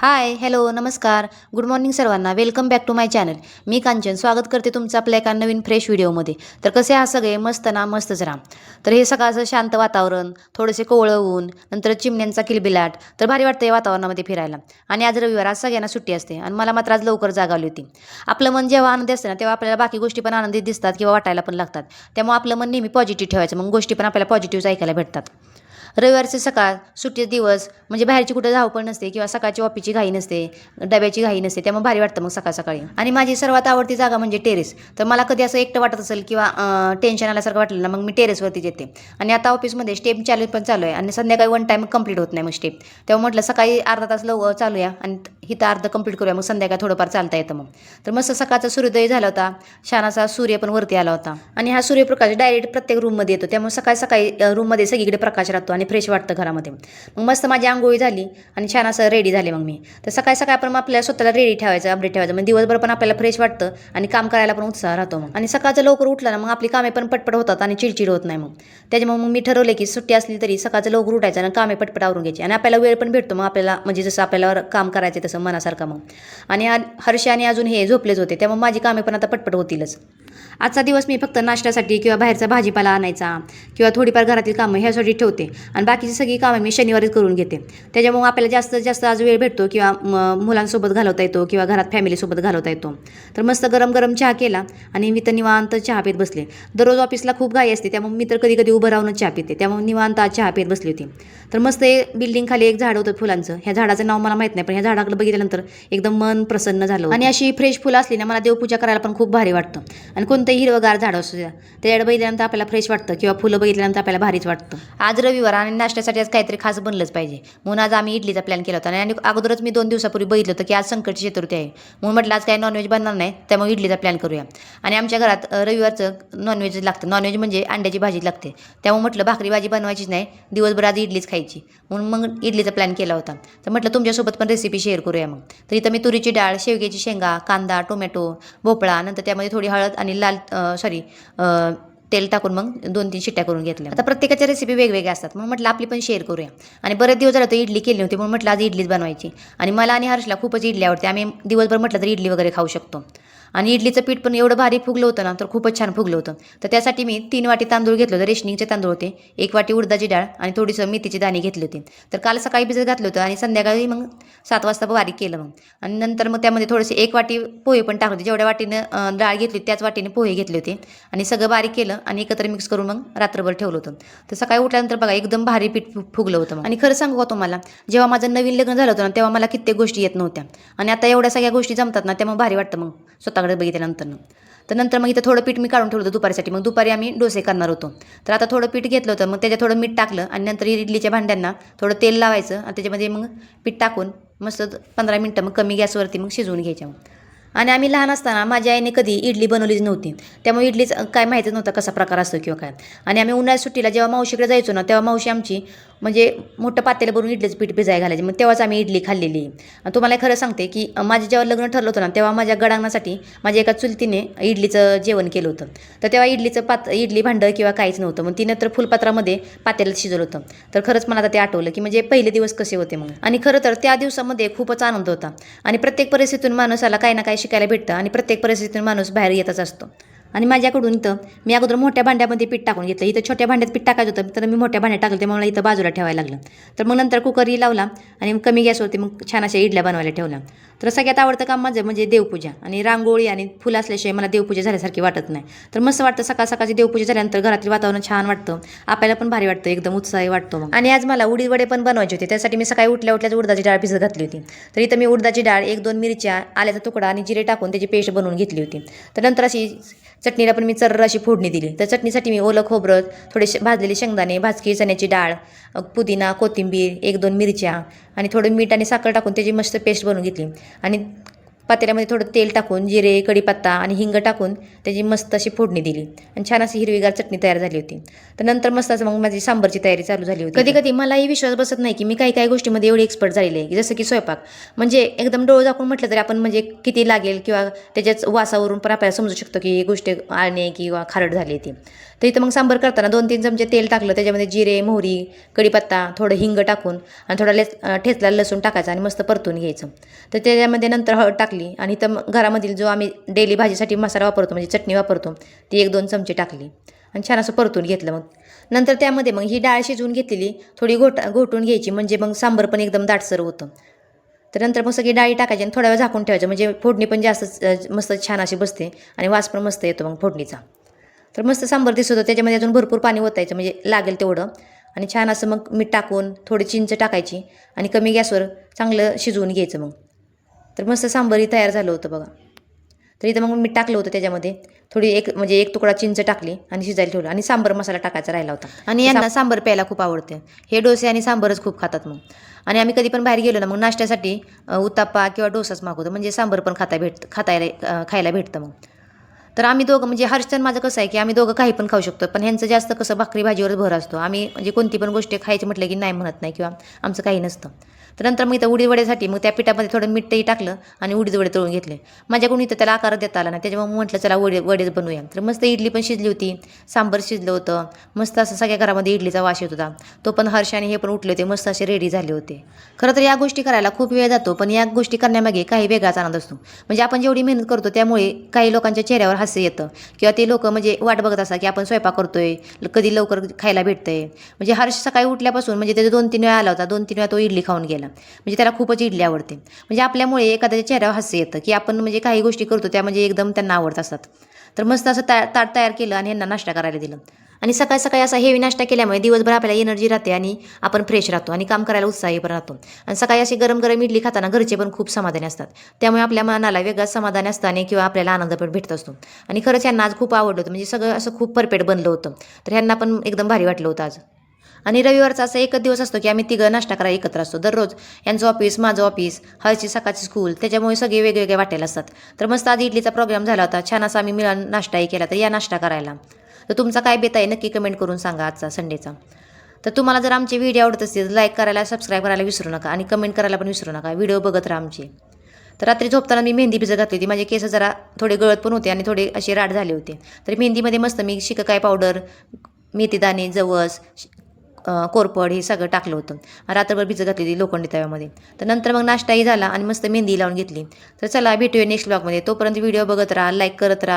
हाय, hello, नमस्कार, good morning सर्वांना. Welcome back to my channel. मी कांचन स्वागत करते तुमचं आपल्या एका नवीन फ्रेश व्हिडिओमध्ये. तर कसे आहात सगळे? मस्त ना? मस्तच राहा. तर हे सकाळचं शांत वातावरण, थोडेसे कोवळं ऊन, नंतर चिमण्यांचा किलबिलाट, तर भारी वाटतं या वातावरणामध्ये फिरायला. आणि आज रविवार, आज सगळ्यांना सुट्टी असते आणि मला मात्र आज लवकर जाग आली होती. आपलं मन जेव्हा आनंदी असतं ना, तेव्हा आपल्याला बाकी गोष्टी पण आनंदी दिसतात किंवा वाटायला पण लागतात. त्यामुळे आपलं मन नेहमी पॉझिटिव्ह ठेवायचं, मग गोष्टी पण आपल्याला पॉझिटिव्ह ऐकायला भेटतात. रविवारचे सकाळ, सुट्टीचे दिवस म्हणजे बाहेरची कुठे धावपळ नसते किंवा सकाळची ऑफिसची घाई नसते, डब्याची घाई नसते, त्यामुळे भारी वाटतं मग सकाळ सकाळी. आणि माझी सर्वात आवडती जागा म्हणजे टेरेस. तर मला कधी असं एकटं वाटत असेल किंवा टेन्शन आल्यासारखं वाटलं ना, मग मी टेरेसवरतीच येते. आणि आता ऑफिसमध्ये स्टेप चॅलेंज पण चालू आहे आणि संध्याकाळी वन टाईम कंप्लीट होत नाही मग स्टेप. तेव्हा म्हटलं सकाळी अर्धा तास चालूया आणि इथं अर्ध कंप्लीट करूया, मग संध्याकाळी थोडंफार चालता येतं मग. तर मस्त सकाळचा सूर्योदय झाला होता, छान असा सूर्य पण वरती आला होता आणि हा सूर्यप्रकाश डायरेक्ट प्रत्येक रूममध्ये येतो, त्यामुळे सकाळी सकाळी रूममध्ये सगळीकडे प्रकाश राहतो आणि फ्रेश वाटतं घरामध्ये. मग मस्त माझी आंघोळी झाली आणि छान असं रेडी झाले मग मी. तर सकाळी सकाळी आपण आपल्याला स्वतःला रेडी ठेवायचं, अपडेट ठेवायचं, म्हणजे दिवसभर पण आपल्याला फ्रेश वाटतं आणि काम करायला पण उत्साह राहतो मग. आणि सकाळचं लवकर उठलं ना, मग आपली कामे पण पटपट होतात आणि चिडचिड होत नाही मग. त्याच्यामुळे मग मी ठरवले की सुट्टी असली तरी सकाळचं लवकर उठायचं आणि कामे पटपट आवरून घ्यायची आणि आपल्याला वेळ पण भेटतो मग आपल्याला, म्हणजे जसं आपल्याला काम करायचं तसं मनासारखं मग. आणि हर्ष आणि अजून हे झोपलेच होते, त्यामुळे माझी कामे पण आता पटपट होतीलच. आजचा दिवस मी फक्त नाश्त्यासाठी किंवा बाहेरचा भाजीपाला आणायचा किंवा थोडीफार घरातील कामं ह्यासाठी ठेवते आणि बाकीची सगळी कामं मी शनिवारीच करून घेते. त्याच्यामुळे आपल्याला जास्तीत जास्त आज वेळ भेटतो किंवा मुलांसोबत घालवता येतो किंवा घरात फॅमिलीसोबत घालवता येतो. तर मस्त गरम गरम चहा केला आणि मी तर निवांत चहा पीत बसले. दररोज ऑफिसला खूप घाई असते, त्यामुळे मी तर कधी कधी उभं राहूनच चहा पिते, त्यामुळे निवांत आज चहा पीत बसली होती. तर मस्त बिल्डिंग खाली एक झाड होतं फुलांचं. ह्या झाडाचं नाव मला माहीत नाही, पण ह्या झाडाकडे बघितल्यानंतर एकदम मन प्रसन्न झालं आणि अशी फ्रेश फुलं असली ना, मला देवपूजा करायला पण खूप भारी वाटतं. आणि कोणतंही हिरवगार झाड असू द्या, त्याच्याकडे बघितल्यानंतर आपल्याला फ्रेश वाटतं किंवा फुलं बघितल्यानंतर आपल्याला भारीच वाटतं. आज रविवार आणि नाश्त्यासाठी आज काहीतरी खास बनलंच पाहिजे, म्हणून आज आम्ही इडलीचा प्लॅन केला होता. आणि अगोदरच मी 2 दिवसापूर्वी बघितलं होतं की आज संकटची चतुर्थी आहे, म्हणून म्हटलं आज काही नॉनव्हेज बनणार नाही, त्यामुळे इडलीचा प्लॅन करूया. आणि आमच्या घरात रविवारचं नॉनव्हेज लागतं, नॉनव्हेज म्हणजे अंड्याची भाजी लागते, त्यामुळे म्हटलं भाकरी भाजी बनवायचीच नाही, दिवसभर आज इडलीच खायची, म्हणून मग इडलीचा प्लॅन केला होता. तर म्हटलं तुमच्यासोबत पण रेसिपी शेअर करूया मग. तर इथं मी तुरीची डाळ, शेवग्याची शेंगा, कांदा, टोमॅटो, भोपळा, नंतर त्यामध्ये थोडी हळद आणि तेल टाकून मग 2-3 शिट्ट्या करून घेतल्या. आता प्रत्येकाच्या रेसिपी वेगवेगळ्या असतात, म्हणून म्हटलं आपली पण शेअर करूया. आणि बरेच दिवस झाले तर इडली केली होती, म्हणून म्हटलं आज इडलीच बनवायची. आणि मला आणि हर्षला खूपच इडली आवडते, आम्ही दिवसभर म्हटलं तर इडली वगैरे खाऊ शकतो. आणि इडलीचं पीठ पण एवढं भारी फुगलं होतं ना, तर खूपच छान फुगलं होतं. तर त्यासाठी मी 3 वाटी तांदूळ घेतलं होतं, रेशनिंगचे तांदूळ होते, 1 वाटी उडदाची डाळ आणि थोडीसं मेथीची दाणे घेतले होते. तर काल सकाळी भिजत घातलं होतं आणि संध्याकाळी मग 7 वाजता बारीक केलं मग. आणि नंतर मग त्यामध्ये थोडेसे 1 वाटी पोहे पण टाकले होते, जेवढ्या वाटीनं डाळ घेतली त्याच वाटीने पोहे घेतले होते आणि सगळं बारीक केलं आणि एकत्र मिक्स करून मग रात्रभर ठेवलं होतं. तर सकाळी उठल्यानंतर बघा एकदम भारी पीठ फुगलं होतं मग. आणि खरं सांगू का तुम्हाला, जेव्हा माझं नवीन लग्न झालं होतं ना, तेव्हा मला कित्येक गोष्टी येत नव्हत्या आणि आता एवढ्या सगळ्या गोष्टी जमतात ना, त्यामुळे भारी वाटतं मग स्वतःकडे बघितल्यानंतर. तर नंतर मग इथं थोडं पीठ मी काढून ठेवलं होतं दुपारीसाठी, मग दुपारी आम्ही डोसे करणार होतो. तर आता थोडं पीठ घेतलं होतं, मग त्याच्यात थोडं मीठ टाकलं आणि नंतर इडलीच्या भांड्यांना थोडं तेल लावायचं आणि त्याच्यामध्ये मग पीठ टाकून मस्त 15 मिनटं मग कमी गॅसवरती मग शिजवून घ्यायच्या. आणि आम्ही लहान असताना माझ्या आईने कधी इडली बनवलीच नव्हती, त्यामुळे इडलीच काय माहितीच नव्हतं कसा प्रकार असतो किंवा काय. आणि आम्ही उन्हाळ्यात सुट्टीला जेव्हा मावशीकडे जायचो ना, तेव्हा मावशी आमची म्हणजे मोठं पातेलं भरून इडलीचं पीठ भिजायला घालायचे, मग तेव्हाच आम्ही इडली खाल्लेली. आणि तुम्हाला खरं सांगते की माझे जेव्हा लग्न ठरलं होतं ना, तेव्हा माझ्या गडांगणासाठी माझ्या एका चुलतीने इडलीचं जेवण केलं होतं. तर तेव्हा इडलीचं इडली भांडं किंवा काहीच नव्हतं, मग तिनं तर फुलपात्रामध्ये पातेल्यात शिजवलं होतं. तर खरंच मला आता ते आठवलं की म्हणजे पहिले दिवस कसे होते मग. आणि खरं तर त्या दिवसामध्ये खूपच आनंद होता. आणि प्रत्येक परिस्थितीतून माणसाला काही ना काही शिकायला भेटतं आणि प्रत्येक परिस्थितीतून माणूस बाहेर येतच असतो. आणि माझ्याकडून इथं मी अगोदर मोठ्या भांड्यामध्ये पीठ टाकून घेतलं, इथं छोट्या भांड्यात पीठ टाकायचं होतं, तर मी मोठ्या भांड्यात टाकलं, त्यामुळे मला इथं बाजूला ठेवायला लागलं. तर मग नंतर कुकरही लावला आणि कमी गॅसवरती मग छान अशा इडल्या बनवायला ठेवल्या. तर सगळ्यात आवडतं काम माझं म्हणजे देवपूजा आणि रांगोळी आणि फुलं असल्याशिवाय मला देवपूजा झाल्यासारखी वाटत नाही. तर मस्त वाटतं सकाळ सकाळची देवपूजा झाल्यानंतर घरातील वातावरण छान वाटतं, आपल्याला पण भारी वाटतं, एकदम उत्साही वाटतो मग. आणि आज मला उडीद वडे पण बनवायचे होते, त्यासाठी मी सकाळी उठल्याच उडदाची डाळ भिजत घातली होती. तर इथं मी उडदाची डाळ, 1-2 मिरच्या, आल्याचा तुकडा आणि जिरे टाकून त्याची पेस्ट बनवून घेतली होती. तर नंतर अशी चटणीला पण मी चर्र अशी फोडणी दिली. तर चटणीसाठी मी ओलं खोबरं, थोडेसे भाजलेले शेंगदाणे, भाजकी चण्याची डाळ, पुदिना, कोथिंबीर, 1-2 मिरच्या आणि थोडं मीठ आणि साखर टाकून त्याची मस्त पेस्ट बनवून घेतली. आणि पातेल्यामध्ये थोडं तेल टाकून जिरे कढीपत्ता आणि हिंग टाकून त्याची मस्त अशी फोडणी दिली आणि छान अशी हिरवीगार चटणी तयार झाली होती. तर नंतर मस्त असं मग माझी सांबरची तयारी चालू झाली होती. कधी कधी मलाही विश्वास बसत नाही की मी काही काही गोष्टीमध्ये एवढी एक्सपर्ट झालेली आहे की जसं की स्वयंपाक म्हणजे एकदम डोळं झाकून म्हटलं तरी आपण म्हणजे किती लागेल किंवा त्याच्याच वासावरून पण आपल्याला समजू शकतो की ही गोष्ट आळणे किंवा खारट झाली ती. तर इथं मग सांबर करताना 2-3 चमचे तेल टाकलं, त्याच्यामध्ये जिरे मोहरी कढीपत्ता थोडं हिंग टाकून आणि थोडा ठेचलेला लसूण टाकायचा आणि मस्त परतून घ्यायचं. तर त्याच्यामध्ये नंतर हळद टाकली आणि इथं घरामधील जो आम्ही डेली भाजीसाठी मसाला वापरतो म्हणजे चटणी वापरतो ती 1-2 चमचे टाकली आणि छान असं परतून घेतलं. मग नंतर त्यामध्ये मग ही डाळ शिजवून घेतलेली थोडी घोटून घ्यायची म्हणजे मग सांबर पण एकदम दाटसर होतं. तर नंतर मग सगळी डाळी टाकायची आणि थोडा वेळ झाकून ठेवायचं म्हणजे फोडणी पण जास्त मस्त छान अशी बसते आणि वास पण मस्त येतो मग फोडणीचा. तर मस्त सांबर दिसत होतं, त्याच्यामध्ये अजून भरपूर पाणी ओतायचं म्हणजे लागेल तेवढं आणि छान असं मग मीठ टाकून थोडी चिंच टाकायची आणि कमी गॅसवर चांगलं शिजवून घ्यायचं मग. तर मस्त सांबरही तयार झालं होतं बघा. तर इथं मग मीठ टाकलं होतं त्याच्यामध्ये थोडी एक तुकडा चिंच टाकली आणि शिजायला ठेवलं आणि सांबर मसाला टाकायचा राहिला होता. आणि यांना सांबर प्यायला खूप आवडते, हे डोसे आणि सांबरच खूप खातात मग. आणि आम्ही कधी पण बाहेर गेलो ना मग नाश्त्यासाठी उत्तप्पा किंवा डोसाच मागवतो म्हणजे सांबर पण खायला भेटतं मग. तर आम्ही दोघं म्हणजे हर्षन माझं कसं आहे की आम्ही दोघं काही पण खाऊ शकतो, पण ह्यांचं जास्त कसं भाकरी भाजीवरच भर असतो. आम्ही म्हणजे कोणती पण गोष्ट खायची म्हटलं की नाही म्हणत नाही किंवा आमचं काही नसतं. तर नंतर मग इथं उडीद वड्यासाठी मग त्या पिठामध्ये थोडं मीठही टाकलं आणि उडीद वडे तळून घेतले. माझ्याकडून इथं त्याला आकार देता आला नाही, त्याच्यामुळे म्हटलं चला वडेच बनवूया. तर मस्त इडली पण शिजली होती, सांबर शिजलं होतं, मस्त असं सगळ्या घरामध्ये इडलीचा वास येत होता. तो पण हर्ष आणि हे पण उठले होते, मस्त असे रेडी झाले होते. खरं तर या गोष्टी करायला खूप वेळ जातो, पण या गोष्टी करण्यामागे काही वेगळाच आनंद असतो. म्हणजे आपण जेवढी मेहनत करतो त्यामुळे काही लोकांच्या चेहऱ्यावर हास्य येतं किंवा ते लोक म्हणजे वाट बघत असतात की आपण स्वयंपाक करतोय, कधी लवकर खायला भेटतंय. म्हणजे हर्ष सकाळी उठल्यापासून म्हणजे त्याचे 2-3 वेळा आला होता, 2-3 वेळा तो इडली खाऊन गेला. म्हणजे त्याला खूपच इडली आवडते. म्हणजे आपल्यामुळे एखाद्याच्या चेहऱ्यावर हास्य येतं की आपण म्हणजे काही गोष्टी करतो त्या म्हणजे एकदम त्यांना आवडत असतात. तर मस्त असं ताट तयार केलं आणि यांना नाश्ता करायला दिलं. आणि सकाळी सकाळी असा हेवी नाश्ता केल्यामुळे दिवसभर आपल्याला एनर्जी राहते आणि आपण फ्रेश राहतो आणि काम करायला उत्साही पण राहतो. आणि सकाळी अशी गरम गरम इडली खाताना घरचे पण खूप समाधानी असतात. त्यामुळे आपल्या मनाला वेगळंच समाधान असतं आणि किंवा आपल्याला आनंद पण भेटत असतो. आणि खरंच यांना आज खूप आवडलं होतं, म्हणजे सगळं असं खूप परफेक्ट बनलं होतं. तर ह्यांना पण एकदम भारी वाटलं होतं आज. आणि रविवारचा असा एकच दिवस असतो की आम्ही तिघं नाश्ता करायला एकत्र असतो. दररोज यांचं ऑफिस, माझं ऑफिस, हळची सकाळची स्कूल, त्याच्यामुळे सगळे वेगवेगळे वाटेल असतात. तर मस्त आज इडलीचा प्रोग्राम झाला होता, छान असा आम्ही मिळून नाश्ताही केला. तर या नाश्ता करायला. तर तुमचा काय बेत आहे नक्की कमेंट करून सांगा आजचा संडेचा. तर तुम्हाला जर आमचे व्हिडिओ आवडत असतील लाईक करायला, सबस्क्राईब करायला विसरू नका आणि कमेंट करायला पण विसरू नका. व्हिडिओ बघत राहा आमचे. तर रात्री झोपताना मी मेहंदी भिजत घातली होती. माझे केस जरा थोडे गळत पण होते आणि थोडे असे राड झाले होते. तर मेहंदीमध्ये मस्त मी शिकाकाई पावडर, मेथीदाणे, जवस, कोरपड हे सगळं टाकलं होतं. रात्रभर भिजत घातलेली लोखंडी तव्यामध्ये. तर नंतर मग नाश्ताही झाला आणि मस्त मेहंदी लावून घेतली. तर चला भेटूया नेक्स्ट ब्लॉगमध्ये. तोपर्यंत व्हिडिओ बघत राहा, लाईक करत राहा.